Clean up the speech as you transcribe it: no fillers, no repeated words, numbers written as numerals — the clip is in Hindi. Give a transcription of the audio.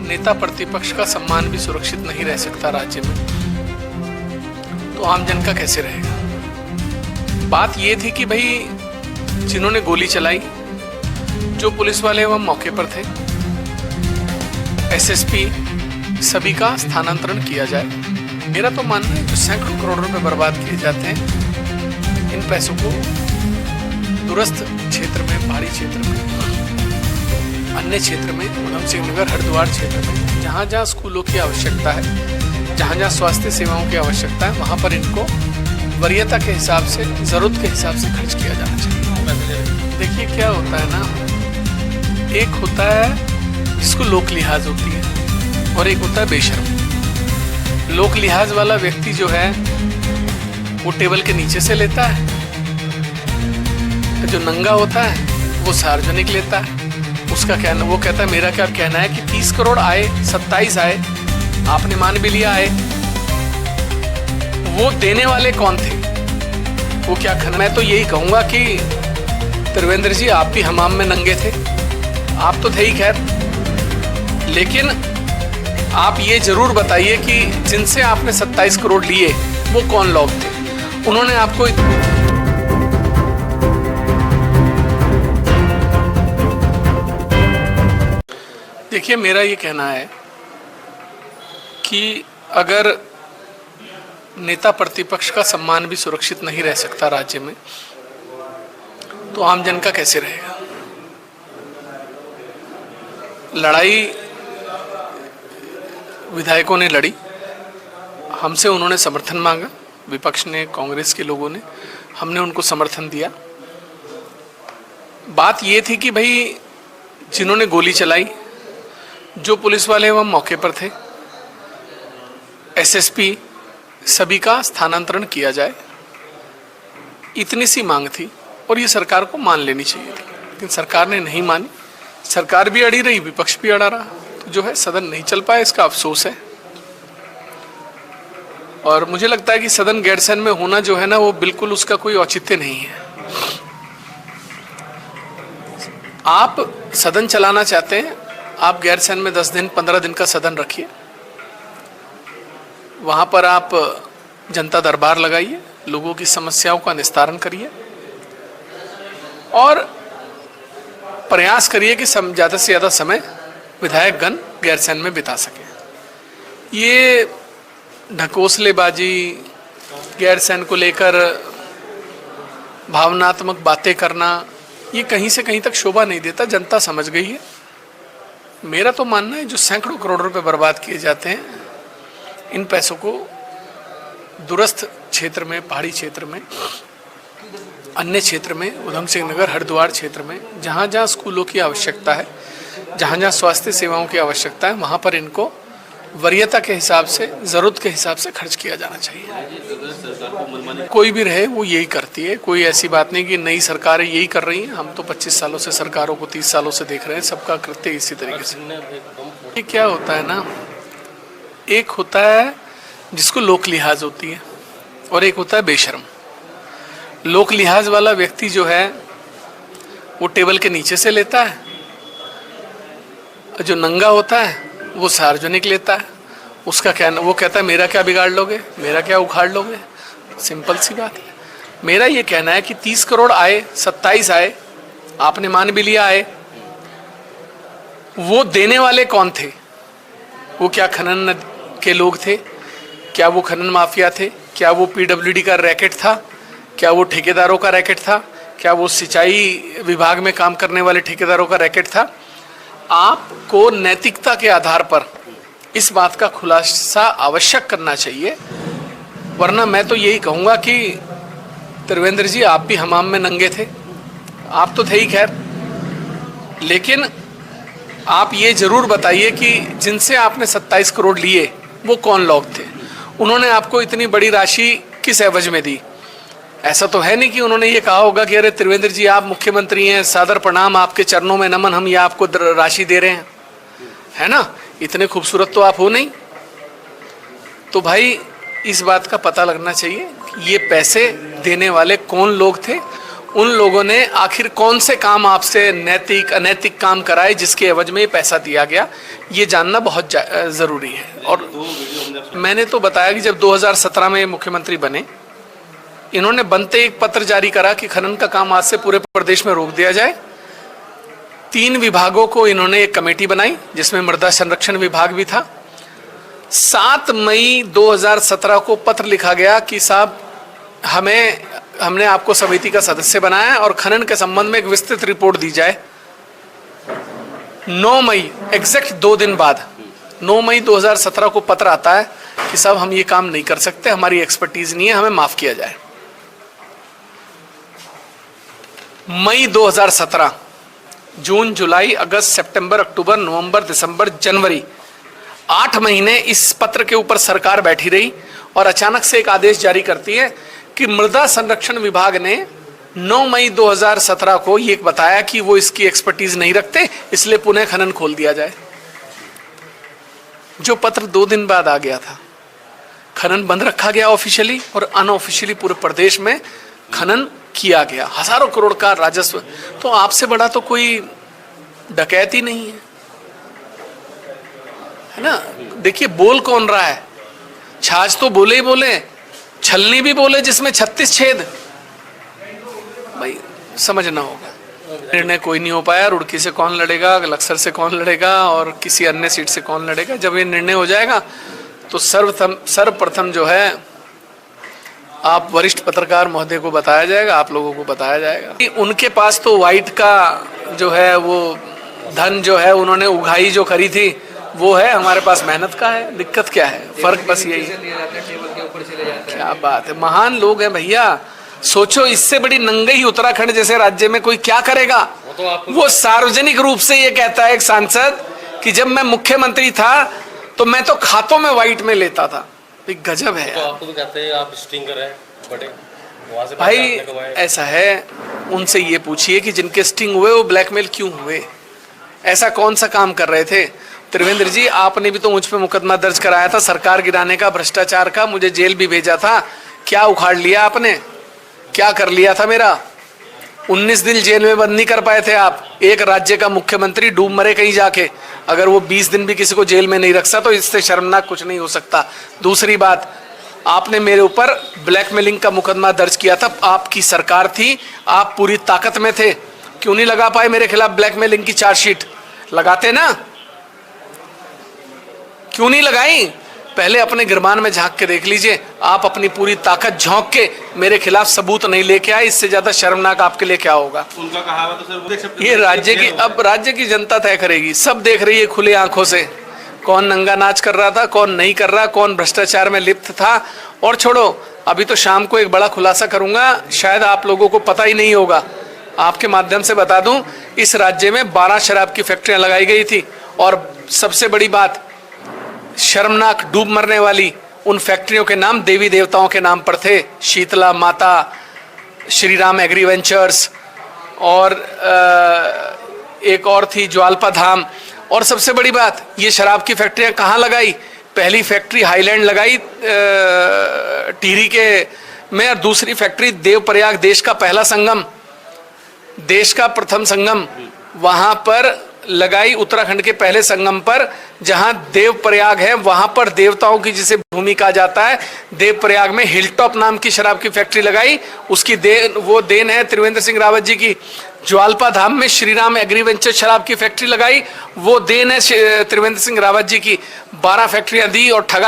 नेता प्रतिपक्ष का सम्मान भी सुरक्षित नहीं रह सकता राज्य में, तो आम जन का कैसे रहेगा। बात ये थी कि भाई जिन्होंने गोली चलाई, जो पुलिस वाले वह मौके पर थे, एसएसपी, सभी का स्थानांतरण किया जाए। मेरा तो मानना है जो सैकड़ों करोड़ रुपए बर्बाद किए जाते हैं, इन पैसों को दूरस्थ क्षेत्र में, पहाड़ी क्षेत्र में, अन्य क्षेत्र में, उधम सिंह नगर, हरिद्वार क्षेत्र में, जहाँ जहाँ स्कूलों की आवश्यकता है, जहाँ जहाँ स्वास्थ्य सेवाओं की आवश्यकता है, वहाँ पर इनको वरीयता के हिसाब से, ज़रूरत के हिसाब से खर्च किया जाना चाहिए। देखिए क्या होता है ना, एक होता है जिसको लोक लिहाज होती है और एक होता है बेशर्म। लोक लिहाज वाला व्यक्ति जो है वो टेबल के नीचे से लेता है, जो नंगा होता है वो सार्वजनिक लेता है। उसका कहना, वो कहता है मेरा क्या कहना है कि 30 करोड़ आए, 27 आए, आपने मान भी लिया आए, वो देने वाले कौन थे, वो क्या खन। मैं तो यही कहूंगा कि त्रिवेंद्र जी आप भी हमाम में नंगे थे, आप तो थे ही खैर, लेकिन आप ये जरूर बताइए कि जिनसे आपने 27 करोड़ लिए वो कौन लोग थे। उन्होंने आपको देखिए, मेरा ये कहना है कि अगर नेता प्रतिपक्ष का सम्मान भी सुरक्षित नहीं रह सकता राज्य में, तो आम जन का कैसे रहेगा। लड़ाई विधायकों ने लड़ी, हमसे उन्होंने समर्थन मांगा, विपक्ष ने, कांग्रेस के लोगों ने, हमने उनको समर्थन दिया। बात ये थी कि भाई जिन्होंने गोली चलाई, जो पुलिस वाले वह मौके पर थे, एसएसपी, सभी का स्थानांतरण किया जाए। इतनी सी मांग थी और ये सरकार को मान लेनी चाहिए थी, लेकिन सरकार ने नहीं मानी। सरकार भी अड़ी रही, विपक्ष भी अड़ा रहा, तो जो है सदन नहीं चल पाया, इसका अफसोस है। और मुझे लगता है कि सदन गैरसैंण में होना जो है ना, वो बिल्कुल उसका कोई औचित्य नहीं है। आप सदन चलाना चाहते हैं, आप गैरसैंण में 10 दिन, 15 दिन का सदन रखिए, वहां पर आप जनता दरबार लगाइए, लोगों की समस्याओं का निस्तारण करिए और प्रयास करिए कि ज़्यादा से ज़्यादा समय विधायकगण गैरसैंण में बिता सकें। ये ढकोसलेबाजी, गैरसैंण को लेकर भावनात्मक बातें करना, ये कहीं से कहीं तक शोभा नहीं देता, जनता समझ गई है। मेरा तो मानना है जो सैकड़ों करोड़ रुपए बर्बाद किए जाते हैं, इन पैसों को दूरस्थ क्षेत्र में, पहाड़ी क्षेत्र में, अन्य क्षेत्र में, उधम सिंह नगर, हरिद्वार क्षेत्र में, जहाँ जहाँ स्कूलों की आवश्यकता है, जहाँ जहाँ स्वास्थ्य सेवाओं की आवश्यकता है, वहाँ पर इनको वरीयता के हिसाब से, ज़रूरत के हिसाब से खर्च किया जाना चाहिए। कोई भी रहे वो यही करती है, कोई ऐसी बात नहीं कि नई सरकारें यही कर रही हैं। हम तो 25 सालों से सरकारों को, 30 सालों से देख रहे हैं, सबका कृत्य इसी तरीके से। ये क्या होता है ना, एक होता है जिसको लोक लिहाज होती है और एक होता है बेशर्म। लोक लिहाज वाला व्यक्ति जो है वो टेबल के नीचे से लेता है, जो नंगा होता है वो सार्वजनिक लेता है। उसका कहना, वो कहता है मेरा क्या बिगाड़ लोगे, मेरा क्या उखाड़ लोगे। सिंपल सी बात है। मेरा ये कहना है कि 30 करोड़ आए, 27 आए, आपने मान भी लिया आए, वो देने वाले कौन थे। वो क्या खनन के लोग थे, क्या वो खनन माफिया थे, क्या वो पीडब्ल्यूडी का रैकेट था, क्या वो ठेकेदारों का रैकेट था, क्या वो सिंचाई विभाग में काम करने वाले ठेकेदारों का रैकेट था। आपको नैतिकता के आधार पर इस बात का खुलासा आवश्यक करना चाहिए, वरना मैं तो यही कहूँगा कि त्रिवेंद्र जी आप भी हमाम में नंगे थे, आप तो थे ही खैर, लेकिन आप ये जरूर बताइए कि जिनसे आपने 27 करोड़ लिए वो कौन लोग थे। उन्होंने आपको इतनी बड़ी राशि किस एवज में दी। ऐसा तो है नहीं कि उन्होंने ये कहा होगा कि अरे त्रिवेंद्र जी आप मुख्यमंत्री हैं, सादर प्रणाम, आपके चरणों में नमन, हम ये आपको राशि दे रहे हैं, है ना। इतने खूबसूरत तो आप हो नहीं। तो भाई इस बात का पता लगना चाहिए कि ये पैसे देने वाले कौन लोग थे, उन लोगों ने आखिर कौन से काम आपसे नैतिक अनैतिक काम कराए जिसके एवज में ये पैसा दिया गया, ये जानना बहुत ज़रूरी है। और मैंने तो बताया कि जब 2017 में मुख्यमंत्री बने, इन्होंने बनते एक पत्र जारी करा कि खनन का काम आज से पूरे प्रदेश में रोक दिया जाए। 3 विभागों को इन्होंने एक कमेटी बनाई जिसमें मृदा संरक्षण विभाग भी था। 7 मई 2017 को पत्र लिखा गया कि साहब हमने आपको समिति का सदस्य बनाया है और खनन के संबंध में एक विस्तृत रिपोर्ट दी जाए। 9 मई एग्जैक्ट 2 दिन बाद 9 मई 2017 को पत्र आता है कि साहब हम ये काम नहीं कर सकते, हमारी एक्सपर्टीज नहीं है, हमें माफ किया जाए। मई 2017, जून, जुलाई, अगस्त, सितंबर, अक्टूबर, नवंबर, दिसंबर, जनवरी, 8 महीने इस पत्र के ऊपर सरकार बैठी रही और अचानक से एक आदेश जारी करती है कि मृदा संरक्षण विभाग ने 9 मई 2017 को ये बताया कि वो इसकी एक्सपर्टीज नहीं रखते, इसलिए पुनः खनन खोल दिया जाए। जो पत्र 2 दिन बाद आ गया था, खनन बंद रखा गया ऑफिशियली और अनऑफिशियली पूरे प्रदेश में खनन किया गया। हजारों करोड़ का राजस्व। तो आपसे बड़ा तो कोई डकैत ही नहीं है ना। देखिए बोल कौन रहा है, छाछ तो बोले ही बोले, छलनी भी बोले जिसमें 36 छेद। भाई समझना होगा। निर्णय कोई नहीं हो पाया। रुड़की से कौन लड़ेगा, लक्सर से कौन लड़ेगा और किसी अन्य सीट से कौन लड़ेगा। जब ये निर्णय हो जाएगा तो सर्वप्रथम जो है आप वरिष्ठ पत्रकार महोदय को बताया जाएगा, आप लोगों को बताया जाएगा। उनके पास तो वाइट का जो है वो धन जो है उन्होंने उगाही जो करी थी वो है, हमारे पास मेहनत का है। दिक्कत क्या है, फर्क बस यही है। क्या बात है, महान लोग हैं भैया। सोचो इससे बड़ी नंगई उत्तराखंड जैसे राज्य में कोई क्या करेगा। वो सार्वजनिक रूप से ये कहता है एक सांसद कि जब मैं मुख्यमंत्री था तो मैं तो खातों में वाइट में लेता था। गजब है। तो आपको तो कहते हैं आप स्टिंगर हैं बड़े, वहां से भाई ऐसा है, उनसे ये पूछिए कि जिनके स्टिंग हुए वो ब्लैकमेल क्यों हुए, ऐसा कौन सा काम कर रहे थे। त्रिवेंद्र जी, आपने भी तो मुझ पे मुकदमा दर्ज कराया था सरकार गिराने का, भ्रष्टाचार का, मुझे जेल भी भेजा था। क्या उखाड़ लिया आपने, क्या कर लिया था मेरा। 19 दिन जेल में बंद नहीं कर पाए थे आप। एक राज्य का मुख्यमंत्री डूब मरे कहीं जाके, अगर वो 20 दिन भी किसी को जेल में नहीं रख सकता तो इससे शर्मनाक कुछ नहीं हो सकता। दूसरी बात, आपने मेरे ऊपर ब्लैकमेलिंग का मुकदमा दर्ज किया था, आपकी सरकार थी, आप पूरी ताकत में थे, क्यों नहीं लगा पाए मेरे खिलाफ ब्लैकमेलिंग की चार्जशीट। लगाते ना, क्यों नहीं लगाई। पहले अपने गिरबान में झांक के देख लीजिए, आप अपनी पूरी ताकत झोंक के मेरे खिलाफ सबूत नहीं लेके आए। इससे ज्यादा शर्मनाक आपके लिए क्या होगा। उनका कहावत तो सर देख सकते, ये राज्य की, अब राज्य की जनता तय करेगी, सब देख रही है खुले आंखों से, कौन नंगा नाच कर रहा था, कौन नहीं कर रहा, कौन भ्रष्टाचार में लिप्त था। और छोड़ो, अभी तो शाम को एक बड़ा खुलासा करूंगा, शायद आप लोगों को पता ही नहीं होगा। आपके माध्यम से बता दूं, इस राज्य में 12 शराब की फैक्ट्रियां लगाई गई थी और सबसे बड़ी बात, शर्मनाक डूब मरने वाली उन फैक्ट्रियों के नाम देवी देवताओं के नाम पर थे। शीतला माता, श्री राम एग्री वेंचर्स और एक और थी ज्वालपा धाम। और सबसे बड़ी बात, ये शराब की फैक्ट्रियां कहाँ लगाई। पहली फैक्ट्री हाईलैंड लगाई टिहरी के में, और दूसरी फैक्ट्री देवप्रयाग, देश का पहला संगम, देश का प्रथम संगम, वहां पर लगाई, उत्तराखंड के पहले संगम पर, जहां देवप्रयाग है वहां पर देवताओं की जिसे भूमि कहा जाता है, देवप्रयाग में हिलटॉप नाम की शराब की फैक्ट्री लगाई। उसकी वो देन है त्रिवेंद्र सिंह रावत जी की। ज्वालपा धाम में श्री राम एग्री वेंचर शराब की फैक्ट्री लगाई, वो देन है त्रिवेंद्र सिंह रावत जी की। 12 फैक्ट्रियां दी और ठगा